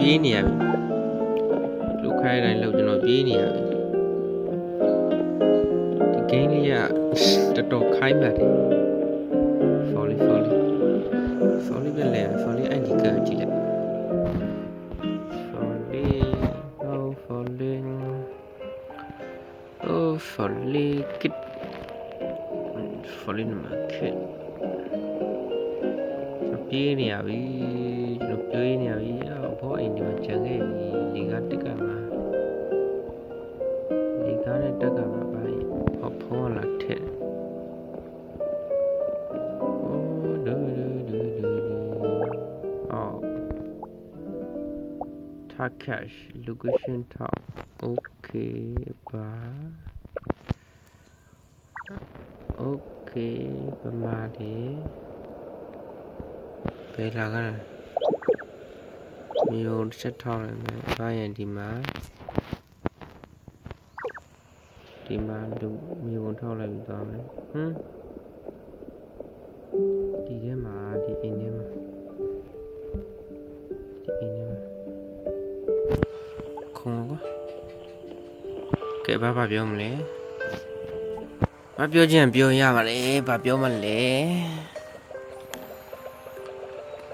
ပြေးနေရပြီလူခိုင်းတိုင်းလောက်ကျွန်တော်ပြေးနေရပြီဒီ game လေးကတော်တော်ခိုင်းမှတ်တယ် folly ပဲလေ folly အဲ့ဒီကကြည့်လိုက် folly kid folly မှာ kid ပြေးနေရပြီကျွန်တော်ပြေးနေရပြီဘောအိမ်ဒီမှာကြံခဲ့ပြီဒီကတက်ကမှာဒီကားနဲ့တက်ကမှာပါဖောလာထက်Cash location top okay ba ma de be la ga mi yo set thao lại mai ba yan di ma du mi yo thao lại bi twa mai di de ma di in de ma không quá kệ ba biểu mà lẽ ba biểu chuyện biểu ya mà lẽ ba biểu mà lẽ